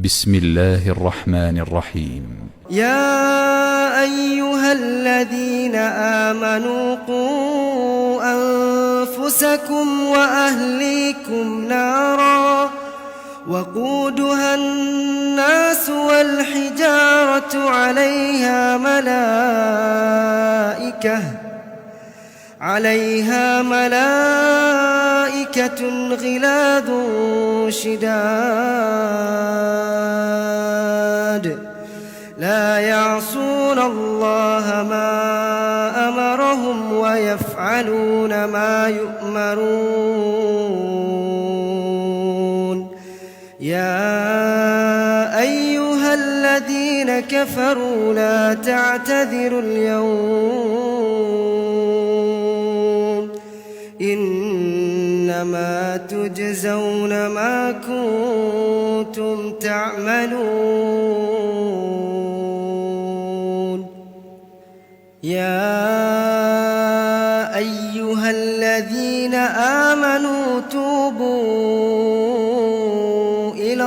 بسم الله الرحمن الرحيم. يا أيها الذين آمنوا قوا أنفسكم وأهليكم نارا وقودها الناس والحجارة عليها ملائكة غلاظ شداد لا يعصون الله ما أمرهم ويفعلون ما يؤمرون. يا أيها الذين كفروا لا تعتذروا اليوم إنما تجزون ما كنتم تعملون. يا أيها الذين آمنوا توبوا إلى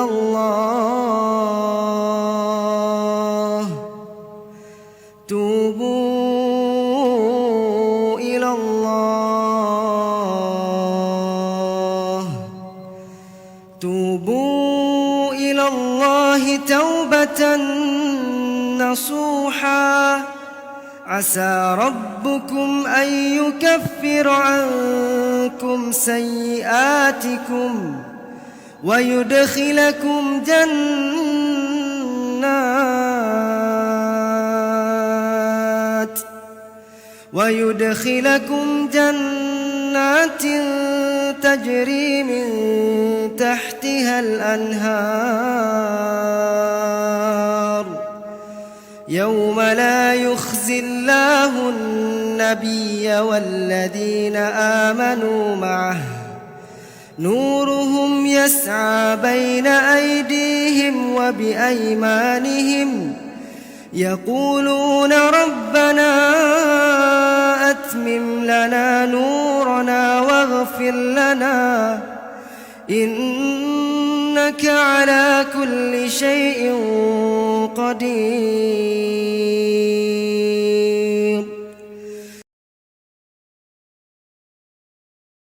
الله توبة نصوحا عسى ربكم أن يكفر عنكم سيئاتكم ويدخلكم جنات تجري من تحتها الأنهار يوم لا يخزي الله النبي والذين آمنوا معه نورهم يسعى بين أيديهم وبأيمانهم يقولون ربنا أتمم لنا نورنا واغفر لنا إنك على كل شيء قدير.